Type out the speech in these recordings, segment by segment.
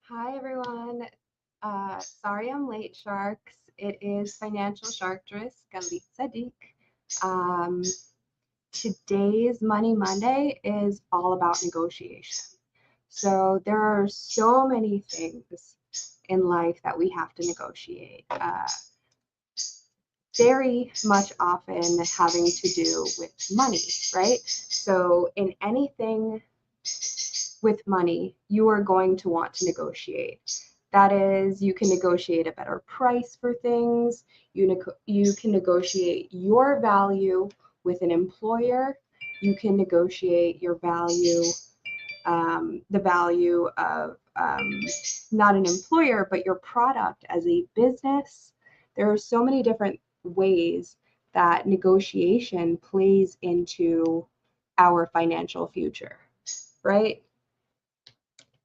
Hi everyone. Sorry I'm late, Sharks. It is Financial Sharktress, Galit Sadiq. Um, Today's Money Monday is all about negotiation. So there are so many things in life that we have to negotiate. Very much often having to do with money, right? So in anything with money, you are going to want to negotiate. That is, you can negotiate a better price for things. You can negotiate your value with an employer. You can negotiate your value, the value of not an employer, but your product as a business. There are so many different ways that negotiation plays into our financial future, right?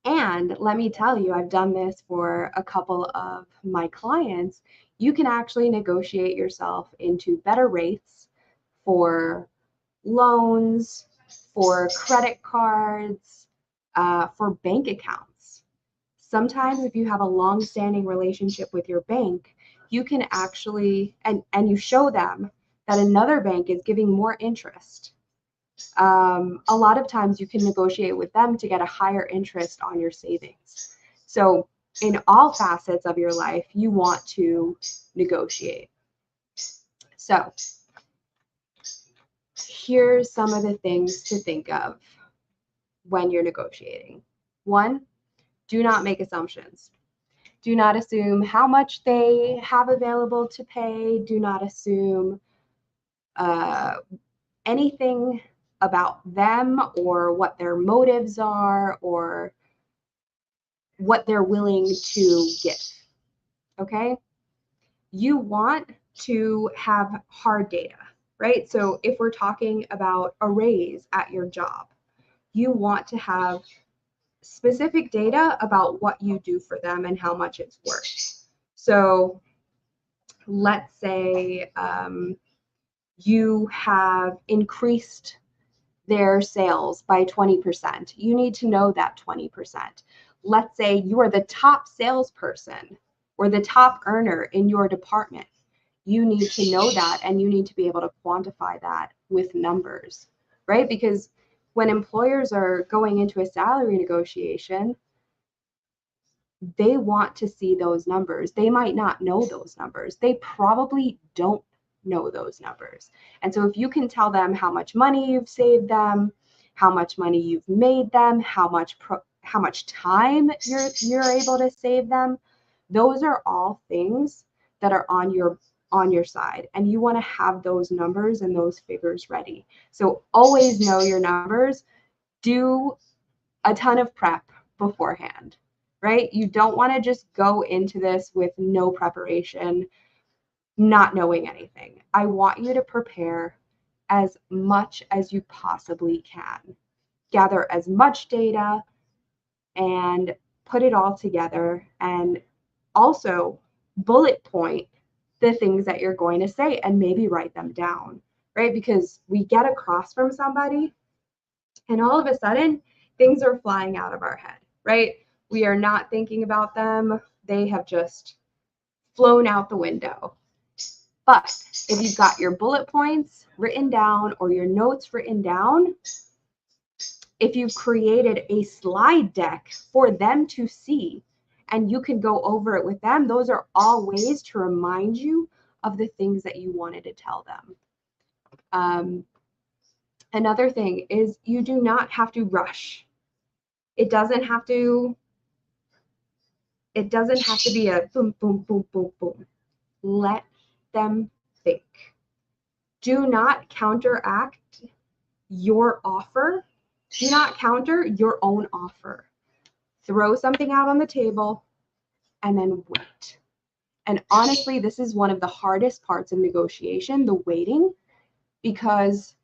And let me tell you, I've done this for a couple of my clients. You can actually negotiate yourself into better rates for loans, for credit cards, for bank accounts. Sometimes, if you have a long-standing relationship with your bank, you can actually, and you show them that another bank is giving more interest. A lot of times you can negotiate with them to get a higher interest on your savings. So, in all facets of your life, you want to negotiate. So, here's some of the things to think of when you're negotiating. One, do not make assumptions. Do not assume how much they have available to pay. Do not assume uh, anything about them or what their motives are or what they're willing to give. Okay? You want to have hard data, right? So if we're talking about a raise at your job, you want to have specific data about what you do for them and how much it's worth. So let's say you have increased their sales by 20%. You need to know that 20%. Let's say you are the top salesperson or the top earner in your department. You need to know that and you need to be able to quantify that with numbers, right? Because when employers are going into a salary negotiation, they want to see those numbers. They might not know those numbers. They probably don't know those numbers. And so if you can tell them how much money you've saved them, how much money you've made them, how much time you're able to save them, those are all things that are on your side, and you want to have those numbers and those figures ready. So always know your numbers. Do a ton of prep beforehand, right? You don't want to just go into this with no preparation, not knowing anything. I want you to prepare as much as you possibly can. Gather as much data and put it all together, and also bullet point the things that you're going to say and maybe write them down, right? Because we get across from somebody and all of a sudden things are flying out of our head, right? We are not thinking about them. They have just flown out the window. But if you've got your bullet points written down or your notes written down, if you've created a slide deck for them to see and you can go over it with them, those are all ways to remind you of the things that you wanted to tell them. Another thing is you do not have to rush. It doesn't have to be a boom, boom, boom, boom, boom. Let them think. Do not counteract your offer. Do not counter your own offer. Throw something out on the table and then wait. And honestly, this is one of the hardest parts of negotiation, the waiting, because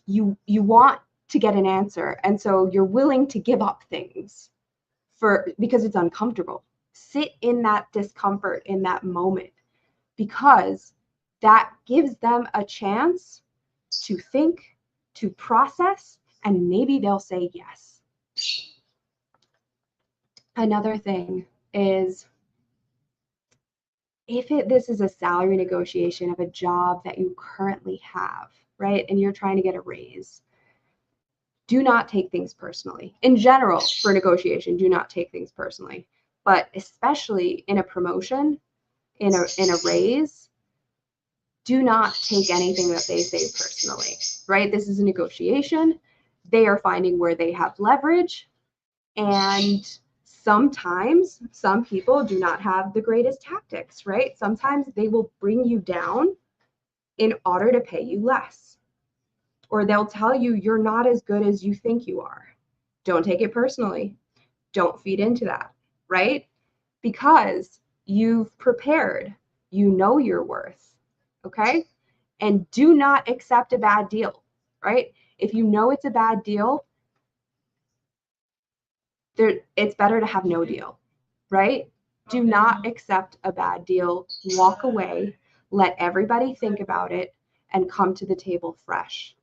you want to get an answer. And so you're willing to give up things because it's uncomfortable. Sit in that discomfort in that moment, because that gives them a chance to think, to process, and maybe they'll say yes. Another thing is, if this is a salary negotiation of a job that you currently have, right, and you're trying to get a raise, do not take things personally. In general, for negotiation, do not take things personally. But especially in a promotion, in a raise, do not take anything that they say personally, right? This is a negotiation. They are finding where they have leverage. And sometimes some people do not have the greatest tactics, right? Sometimes they will bring you down in order to pay you less. Or they'll tell you you're not as good as you think you are. Don't take it personally. Don't feed into that, right? Because you've prepared, you know your worth, okay? And do not accept a bad deal, right? If you know it's a bad deal, it's better to have no deal, right? Do not accept a bad deal. Walk away. Let everybody think about it and come to the table fresh.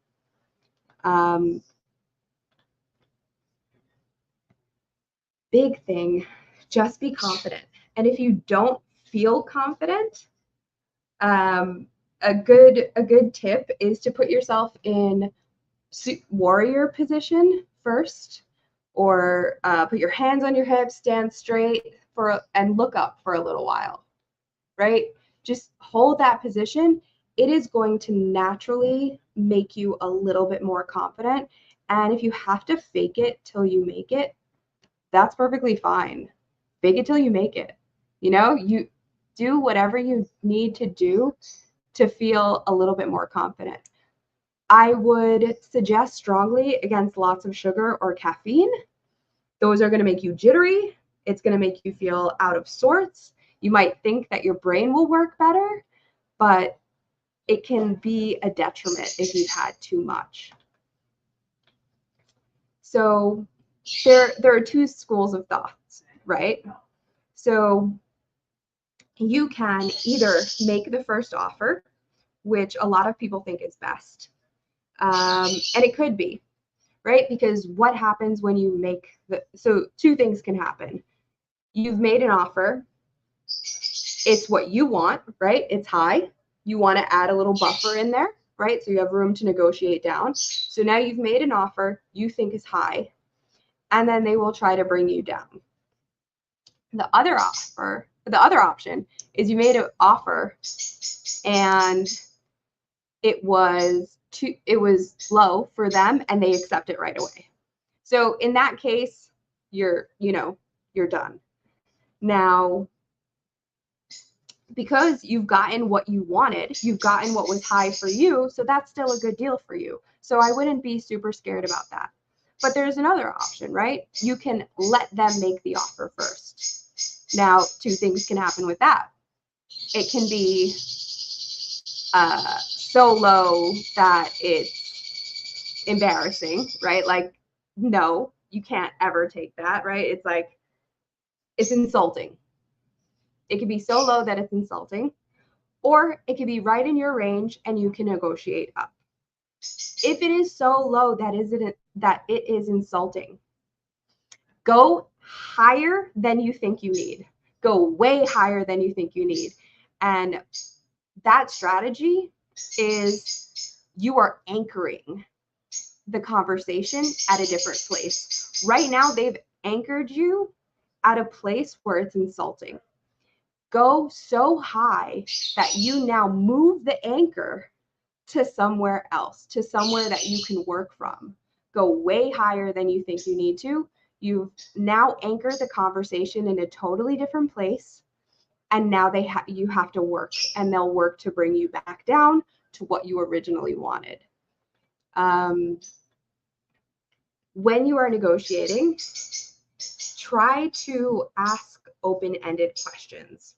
Big thing, just be confident. And if you don't feel confident, a good tip is to put yourself in warrior position first, or put your hands on your hips, stand straight and look up for a little while, right? Just hold that position. It is going to naturally make you a little bit more confident. And if you have to fake it till you make it, that's perfectly fine. Fake it till you make it. You do whatever you need to do to feel a little bit more confident. I would suggest strongly against lots of sugar or caffeine. Those are going to make you jittery. It's going to make you feel out of sorts. You might think that your brain will work better, but it can be a detriment if you've had too much. So there are two schools of thoughts, right? So you can either make the first offer, which a lot of people think is best. And it could be, right? Because what happens when you make so two things can happen. You've made an offer. It's what you want, right? It's high. You want to add a little buffer in there, right? So you have room to negotiate down. So now you've made an offer you think is high, and then they will try to bring you down. The other option is you made an offer and it was low for them and they accept it right away. So in that case, you're done. Now, because you've gotten what you wanted, you've gotten what was high for you, so that's still a good deal for you. So I wouldn't be super scared about that. But there's another option, right? You can let them make the offer first. Now, two things can happen with that. It can be so low that it's embarrassing, right? Like, no, you can't ever take that, right? It's like, it's insulting. It could be so low that it's insulting, or it could be right in your range and you can negotiate up. If it is so low that it is insulting, go higher than you think you need. Go way higher than you think you need. And that strategy is, you are anchoring the conversation at a different place. Right now, they've anchored you at a place where it's insulting. Go so high that you now move the anchor to somewhere else, to somewhere that you can work from. Go way higher than you think you need to. You've now anchored the conversation in a totally different place. And now you have to work, and they'll work to bring you back down to what you originally wanted. When you are negotiating, try to ask open-ended questions.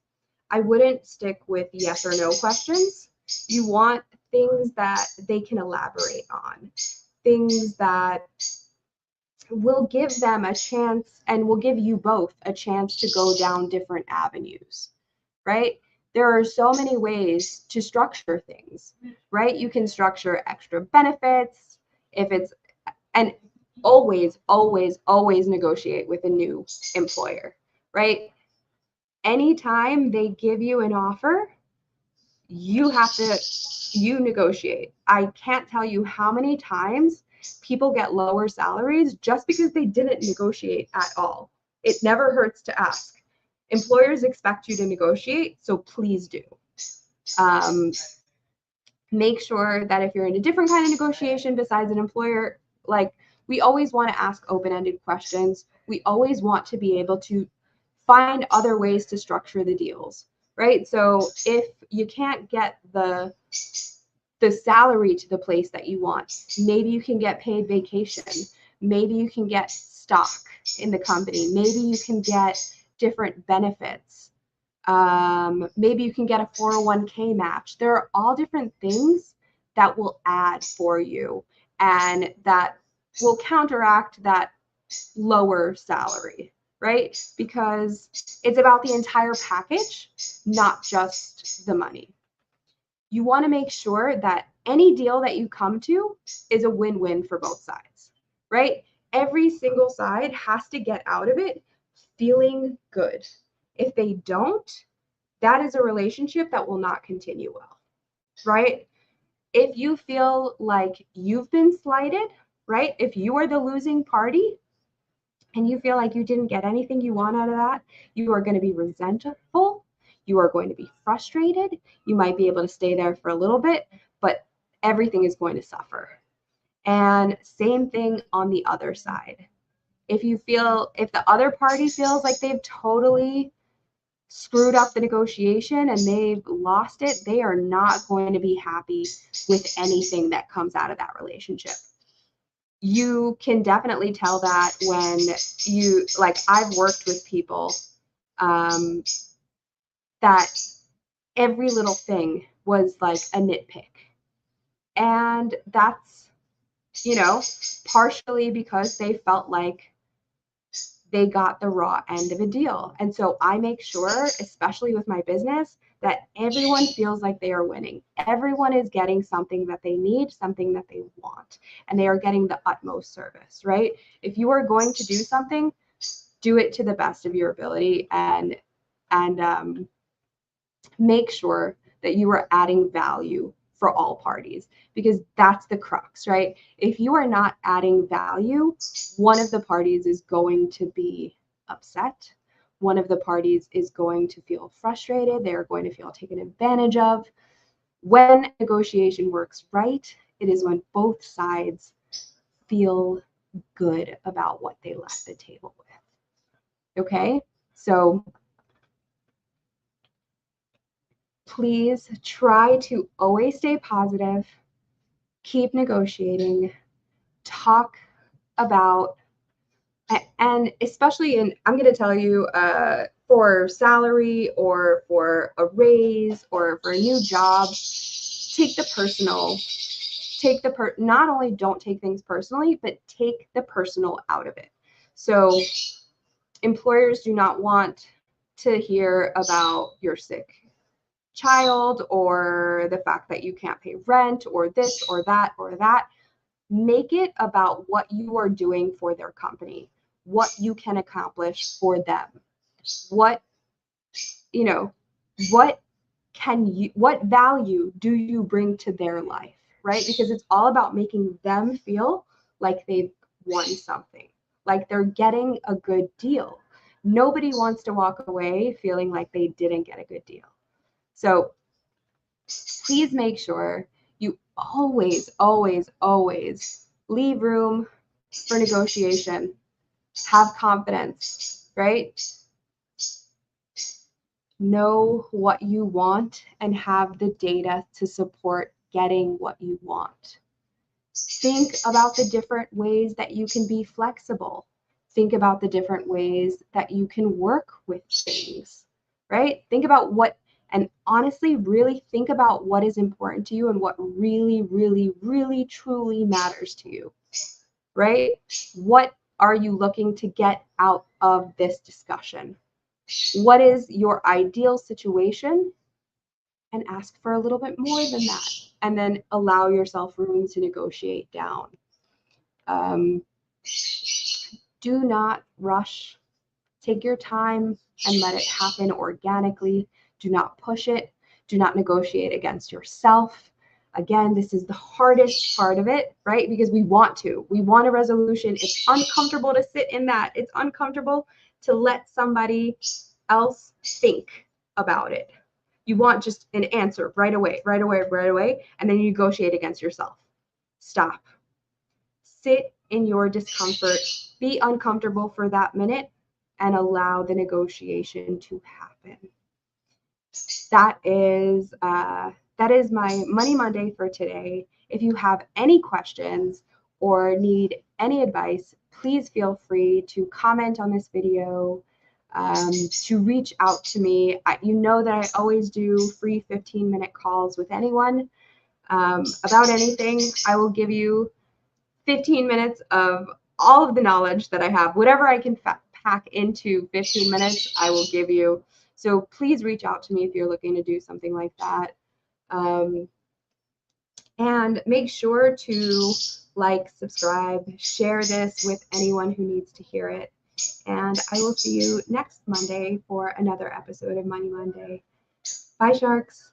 I wouldn't stick with yes or no questions. You want things that they can elaborate on, things that will give them a chance and will give you both a chance to go down different avenues, right? There are so many ways to structure things, right? You can structure extra benefits and always, always, always negotiate with a new employer, right? Anytime they give you an offer, you negotiate. I can't tell you how many times people get lower salaries just because they didn't negotiate at all. It never hurts to ask. Employers expect you to negotiate, so please do. Make sure that if you're in a different kind of negotiation besides an employer, like, we always want to ask open-ended questions. We always want to be able to find other ways to structure the deals, right? So if you can't get the salary to the place that you want, maybe you can get paid vacation. Maybe you can get stock in the company. Maybe you can get different benefits. Maybe you can get a 401k match. There are all different things that will add for you and that will counteract that lower salary, right? Because it's about the entire package, not just the money. You want to make sure that any deal that you come to is a win-win for both sides, right? Every single side has to get out of it feeling good. If they don't, that is a relationship that will not continue well, right? If you feel like you've been slighted, right? If you are the losing party and you feel like you didn't get anything you want out of that, you are going to be resentful. You are going to be frustrated. You might be able to stay there for a little bit, but everything is going to suffer. And same thing on the other side. If the other party feels like they've totally screwed up the negotiation and they've lost it, they are not going to be happy with anything that comes out of that relationship. You can definitely tell that when I've worked with people that every little thing was like a nitpick. And that's, partially because they felt like they got the raw end of a deal. And so I make sure, especially with my business, that everyone feels like they are winning. Everyone is getting something that they need, something that they want, and they are getting the utmost service, right? If you are going to do something, do it to the best of your ability and make sure that you are adding value for all parties, because that's the crux, right? If you are not adding value, one of the parties is going to be upset. One of the parties is going to feel frustrated. They're going to feel taken advantage of. When negotiation works right, it is when both sides feel good about what they left the table with. Okay? So please try to always stay positive, keep negotiating, talk about, and especially I'm going to tell you, for salary or for a raise or for a new job, not only don't take things personally, but take the personal out of it. So employers do not want to hear about your sick child or the fact that you can't pay rent or this or that or that. Make it about what you are doing for their company, what you can accomplish for them, what value do you bring to their life, right? Because it's all about making them feel like they've won something, like they're getting a good deal. Nobody wants to walk away feeling like they didn't get a good deal. So please make sure you always, always, always leave room for negotiation. Have confidence, right? Know what you want and have the data to support getting what you want. Think about the different ways that you can be flexible. Think about the different ways that you can work with things, right? Think about and honestly, really think about what is important to you and what really, really, really, truly matters to you, right? What are you looking to get out of this discussion? What is your ideal situation? And ask for a little bit more than that. And then allow yourself room to negotiate down. Do not rush. Take your time and let it happen organically. Do not push it. Do not negotiate against yourself. Again, this is the hardest part of it, right? Because we want to. We want a resolution. It's uncomfortable to sit in that. It's uncomfortable to let somebody else think about it. You want just an answer right away, right away, right away, and then you negotiate against yourself. Stop. Sit in your discomfort. Be uncomfortable for that minute and allow the negotiation to happen. That is my Money Monday for today. If you have any questions or need any advice, please feel free to comment on this video, to reach out to me. You know that I always do free 15-minute calls with anyone about anything. I will give you 15 minutes of all of the knowledge that I have. Whatever I can pack into 15 minutes, I will give you. So please reach out to me if you're looking to do something like that. And make sure to like, subscribe, share this with anyone who needs to hear it. And I will see you next Monday for another episode of Money Monday. Bye, Sharks.